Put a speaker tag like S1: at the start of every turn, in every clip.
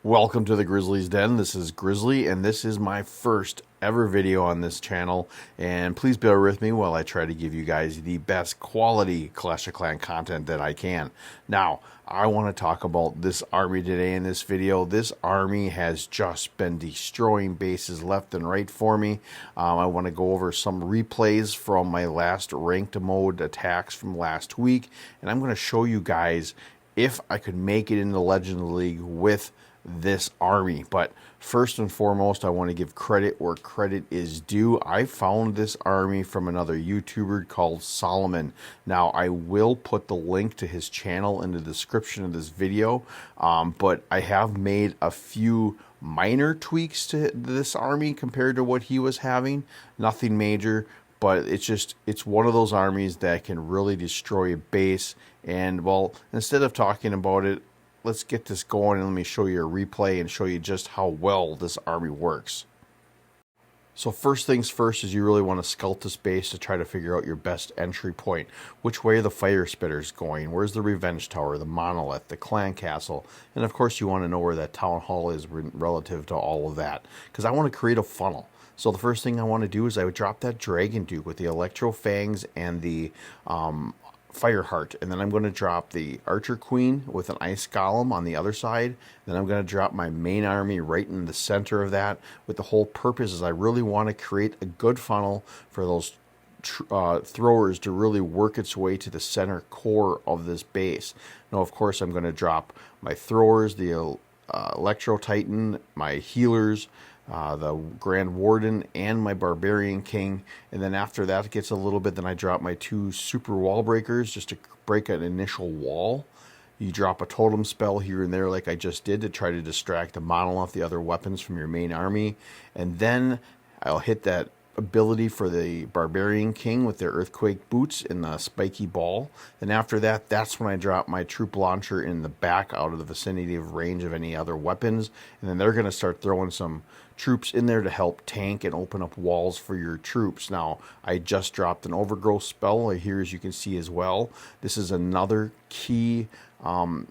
S1: Welcome to the Grizzly's Den. This is Grizzly, and this is my first ever video on this channel. And please bear with me while I try to give you guys the best quality Clash of Clans content that I can. Now, I want to talk about this army today in this video. This army has just been destroying bases left and right for me. I want to go over some replays from my last ranked mode attacks from last week, and I'm going to show you guys if I could make it in the Legends League with this army. But first and foremost, I want to give credit where credit is due. I found this army from another YouTuber called Salomon. Now, I will put the link to his channel in the description of this video, but I have made a few minor tweaks to this army compared to what he was having. Nothing major, but it's one of those armies that can really destroy a base. And well, instead of talking about it, let's get this going and let me show you a replay and show you just how well this army works. So first things first is you really want to scout this base to try to figure out your best entry point. Which way are the fire spitters going? Where's the revenge tower, the monolith, the clan castle? And of course you want to know where that town hall is relative to all of that, because I want to create a funnel. So the first thing I want to do is I would drop that Dragon Duke with the Electro Fangs and the Fireheart, and then I'm going to drop the Archer Queen with an Ice Golem on the other side. Then I'm going to drop my main army right in the center of that, with the whole purpose is I really want to create a good funnel for those throwers to really work its way to the center core of this base. Now, of course, I'm going to drop my throwers, the Electro Titan, my healers, the Grand Warden, and my Barbarian King. And then after that gets a little bit, then I drop my two super wall breakers just to break an initial wall. You drop a totem spell here and there like I just did to try to distract the monolith, the other weapons from your main army. And then I'll hit that ability for the Barbarian King with their Earthquake Boots and the Spiky Ball. And after that, that's when I drop my Troop Launcher in the back out of the vicinity of range of any other weapons. And then they're going to start throwing some troops in there to help tank and open up walls for your troops. Now, I just dropped an Overgrowth spell here, as you can see as well. This is another key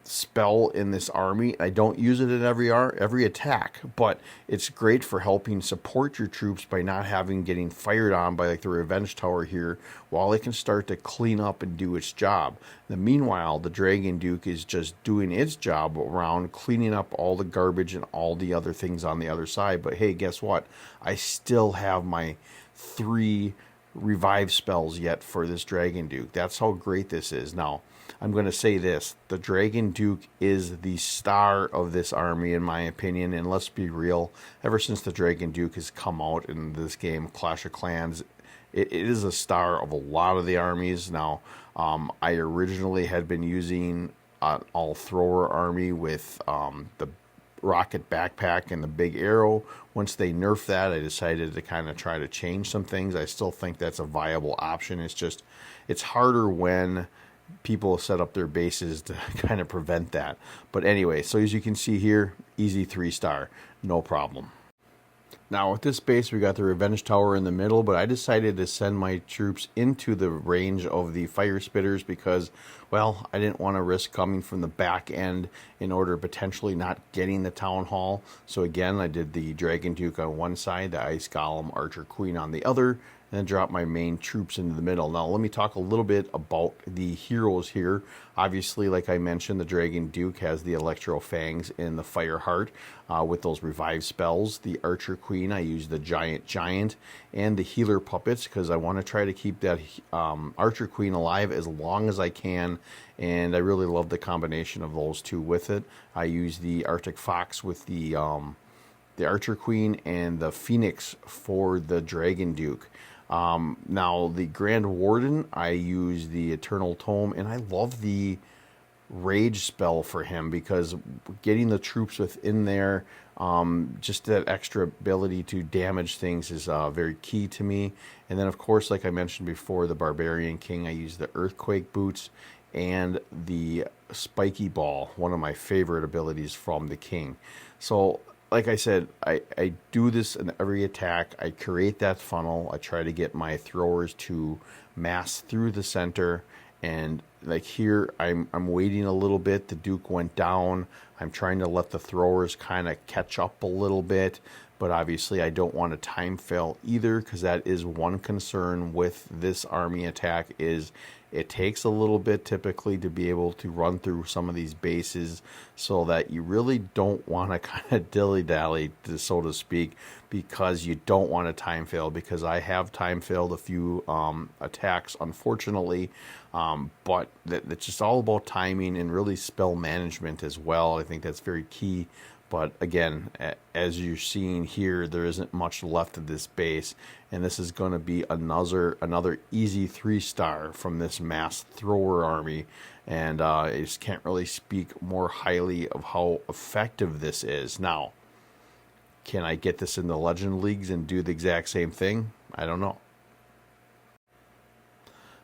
S1: spell in this army. I don't use it in every attack, but it's great for helping support your troops by not having getting fired on by like the Revenge Tower here, while it can start to clean up and do its job. Meanwhile, the Dragon Duke is just doing its job around cleaning up all the garbage and all the other things on the other side. But hey, guess what? I still have my 3 revive spells yet for this Dragon Duke. That's how great this is. Now, I'm going to say this. The Dragon Duke is the star of this army, in my opinion. And let's be real, ever since the Dragon Duke has come out in this game, Clash of Clans, it is a star of a lot of the armies. Now, I originally had been using an all-thrower army with the rocket backpack and the big arrow. Once they nerfed that, I decided to kind of try to change some things. I still think that's a viable option. It's harder when people set up their bases to kind of prevent that. But anyway, so as you can see here, easy 3-star, no problem. Now with this base, we got the Revenge Tower in the middle, but I decided to send my troops into the range of the Fire Spitters because, well, I didn't want to risk coming from the back end in order of potentially not getting the Town Hall. So again, I did the Dragon Duke on one side, the Ice Golem, Archer Queen on the other, and then drop my main troops into the middle. Now, let me talk a little bit about the heroes here. Obviously, like I mentioned, the Dragon Duke has the Electro Fangs and the Fireheart with those revive spells. The Archer Queen, I use the Giant, and the Healer Puppets because I want to try to keep that Archer Queen alive as long as I can, and I really love the combination of those two with it. I use the Arctic Fox with the Archer Queen and the Phoenix for the Dragon Duke. Now the Grand Warden, I use the Eternal Tome, and I love the Rage spell for him because getting the troops within there, just that extra ability to damage things is very key to me. And then of course, like I mentioned before, the Barbarian King, I use the Earthquake Boots and the Spiky Ball, one of my favorite abilities from the King. So like I said, I do this in every attack. I create that funnel. I try to get my throwers to mass through the center and like here, I'm waiting a little bit. The Duke went down. I'm trying to let the throwers kind of catch up a little bit, but obviously I don't want a time fail either, because that is one concern with this army attack. Is it takes a little bit typically to be able to run through some of these bases, so that you really don't want to kind of dilly-dally, so to speak, because you don't want a time fail, because I have time failed a few attacks, unfortunately, but it's just all about timing and really spell management as well. I think that's very key. But again, as you're seeing here, there isn't much left of this base, and this is going to be another easy 3-star from this mass thrower army. And I just can't really speak more highly of how effective this is. Now, can I get this in the Legend Leagues and do the exact same thing? I don't know.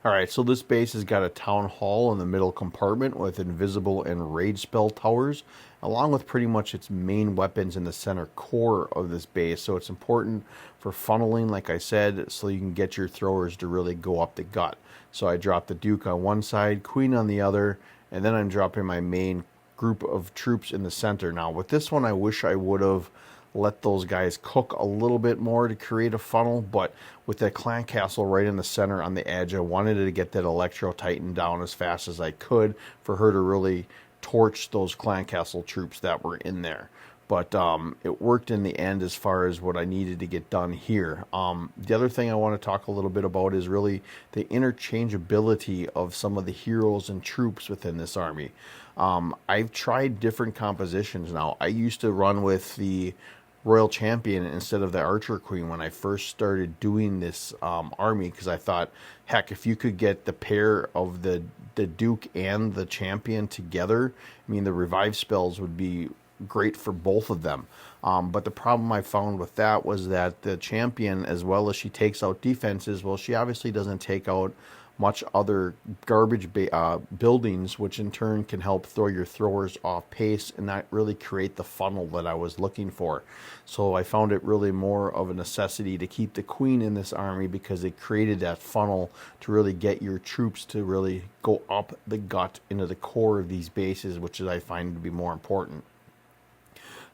S1: Alright, so this base has got a town hall in the middle compartment with invisible and rage spell towers, along with pretty much its main weapons in the center core of this base. So it's important for funneling, like I said, so you can get your throwers to really go up the gut. So I dropped the Duke on one side, Queen on the other, and then I'm dropping my main group of troops in the center. Now with this one, I wish I would have let those guys cook a little bit more to create a funnel, but with that clan castle right in the center on the edge, I wanted to get that Electro Titan down as fast as I could for her to really torch those clan castle troops that were in there. But it worked in the end as far as what I needed to get done here. The other thing I want to talk a little bit about is really the interchangeability of some of the heroes and troops within this army. I've tried different compositions now. I used to run with the Royal Champion instead of the Archer Queen when I first started doing this army, because I thought, heck, if you could get the pair of the Duke and the Champion together, I mean, the revive spells would be great for both of them. But the problem I found with that was that the Champion, as well as she takes out defenses, well, she obviously doesn't take out much other garbage buildings, which in turn can help throw your throwers off pace and not really create the funnel that I was looking for. So I found it really more of a necessity to keep the Queen in this army, because it created that funnel to really get your troops to really go up the gut into the core of these bases, which I find to be more important.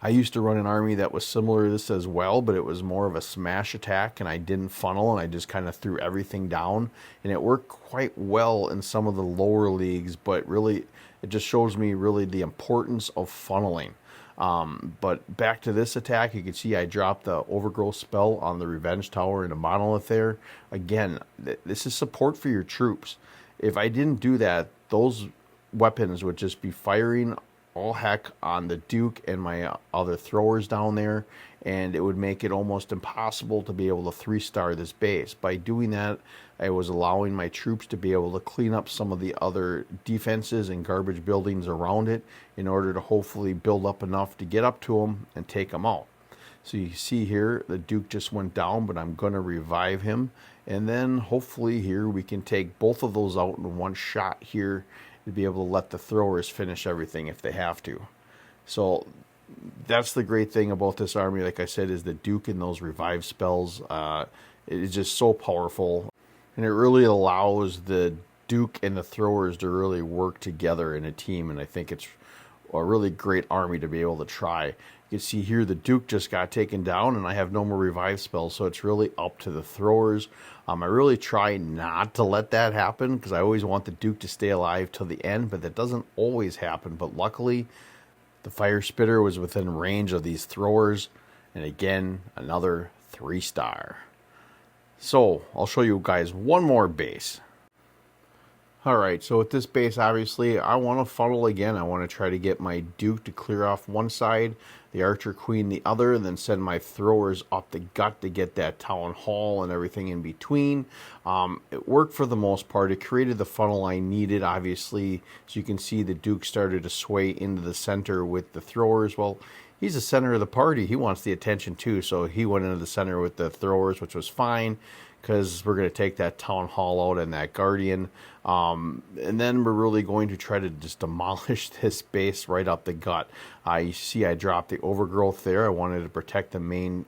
S1: I used to run an army that was similar to this as well, but it was more of a smash attack, and I didn't funnel, and I just kind of threw everything down, and it worked quite well in some of the lower leagues, but really it just shows me really the importance of funneling. But back to this attack, you can see I dropped the Overgrowth spell on the Revenge Tower and a Monolith there. Again, this is support for your troops. If I didn't do that, those weapons would just be firing all heck on the Duke and my other throwers down there, and it would make it almost impossible to be able to 3-star this base. By doing that, I was allowing my troops to be able to clean up some of the other defenses and garbage buildings around it in order to hopefully build up enough to get up to them and take them out. So you see here, the Duke just went down, but I'm going to revive him, and then hopefully here we can take both of those out in one shot here, to be able to let the throwers finish everything if they have to. So that's the great thing about this army, like I said, is the Duke and those revive spells. It is just so powerful, and it really allows the Duke and the throwers to really work together in a team, and I think it's a really great army to be able to try. You can see here the Duke just got taken down, and I have no more revive spells, so it's really up to the throwers. I really try not to let that happen, because I always want the Duke to stay alive till the end, but that doesn't always happen. But luckily, the Fire Spitter was within range of these throwers, and again, another 3-star. So, I'll show you guys one more base. Alright, so with this base, obviously, I want to funnel again. I want to try to get my Duke to clear off one side, the Archer Queen the other, and then send my throwers up the gut to get that Town Hall and everything in between. It worked for the most part. It created the funnel I needed, obviously. So you can see the Duke started to sway into the center with the throwers. Well, he's the center of the party. He wants the attention too, so he went into the center with the throwers, which was fine, because we're going to take that Town Hall out and that Guardian. And then we're really going to try to just demolish this base right up the gut. You see I dropped the Overgrowth there. I wanted to protect the main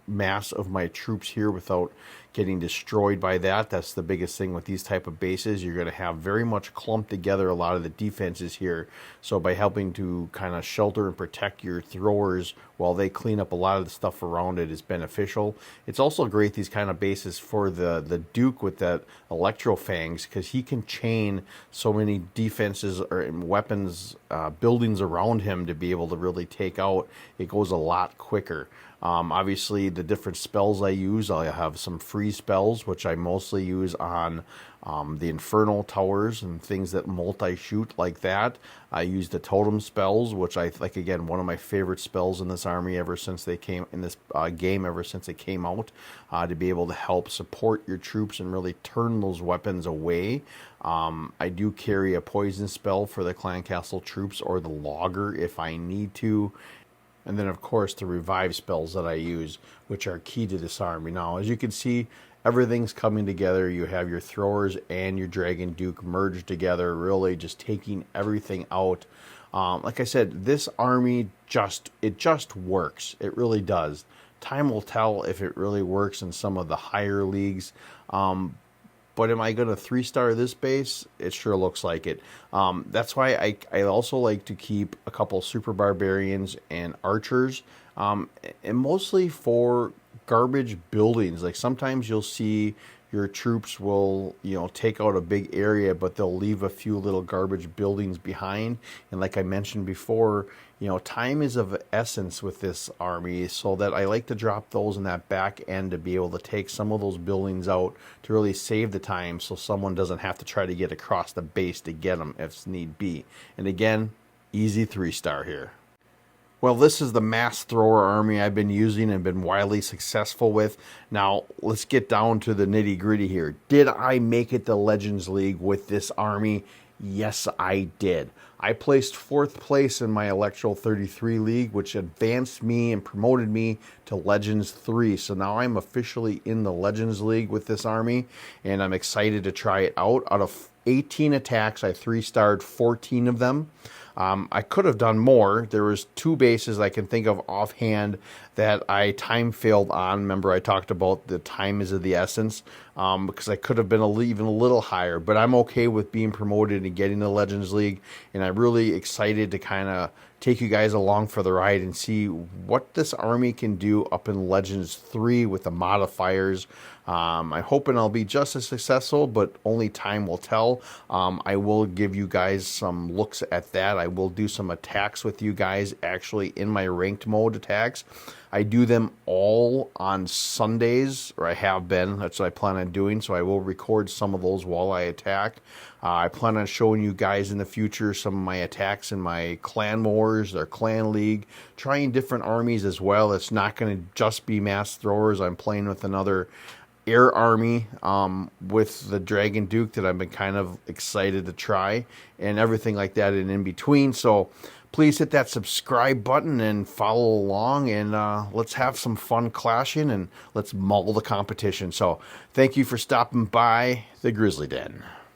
S1: mass of my troops here without getting destroyed by that. That's the biggest thing with these type of bases. You're going to have very much clumped together a lot of the defenses here. So by helping to kind of shelter and protect your throwers while they clean up a lot of the stuff around it is beneficial. It's also great, these kind of bases, for the Duke with that Electro Fangs, because he can chain so many defenses or weapons, buildings around him to be able to really take out. It goes a lot quicker. Obviously, the different spells I use, I have some free spells, which I mostly use on the Infernal Towers and things that multi-shoot like that. I use the Totem spells, which I like, again, one of my favorite spells in this army ever since they came, in this game ever since it came out, to be able to help support your troops and really turn those weapons away. I do carry a poison spell for the Clan Castle troops, or the Logger if I need to. And then, of course, the revive spells that I use, which are key to this army. Now, as you can see, everything's coming together. You have your throwers and your Dragon Duke merged together, really just taking everything out. Like I said, this army just works. It really does. Time will tell if it really works in some of the higher leagues. But am I going to 3-star this base? It sure looks like it. That's why I also like to keep a couple Super Barbarians and Archers, and mostly for garbage buildings. Like sometimes you'll see your troops will, take out a big area, but they'll leave a few little garbage buildings behind. And like I mentioned before, time is of essence with this army, so that I like to drop those in that back end to be able to take some of those buildings out to really save the time, so someone doesn't have to try to get across the base to get them if need be. And again, easy 3-star here. Well, this is the mass thrower army I've been using and been widely successful with. Now, let's get down to the nitty-gritty here. Did I make it to Legends League with this army? Yes, I did. I placed 4th place in my Electro 33 League, which advanced me and promoted me to Legends 3. So now I'm officially in the Legends League with this army, and I'm excited to try it out. Out of 18 attacks, I 3-starred 14 of them. I could have done more. There was 2 bases I can think of offhand that I time failed on. Remember, I talked about the time is of the essence, because I could have been even a little higher. But I'm okay with being promoted and getting the Legends League, and I'm really excited to kind of take you guys along for the ride and see what this army can do up in Legends 3 with the modifiers. I'm hoping I'll be just as successful, but only time will tell. I will give you guys some looks at that. I will do some attacks with you guys actually in my ranked mode attacks. I do them all on Sundays, or I have been. That's what I plan on doing, so I will record some of those while I attack. I plan on showing you guys in the future some of my attacks in my Clan Wars or Clan League, trying different armies as well. It's not going to just be mass throwers. I'm playing with another air army with the Dragon Duke that I've been kind of excited to try, and everything like that and in between. So please hit that subscribe button and follow along, and let's have some fun clashing, and let's maul the competition. So thank you for stopping by the Grizzly Den.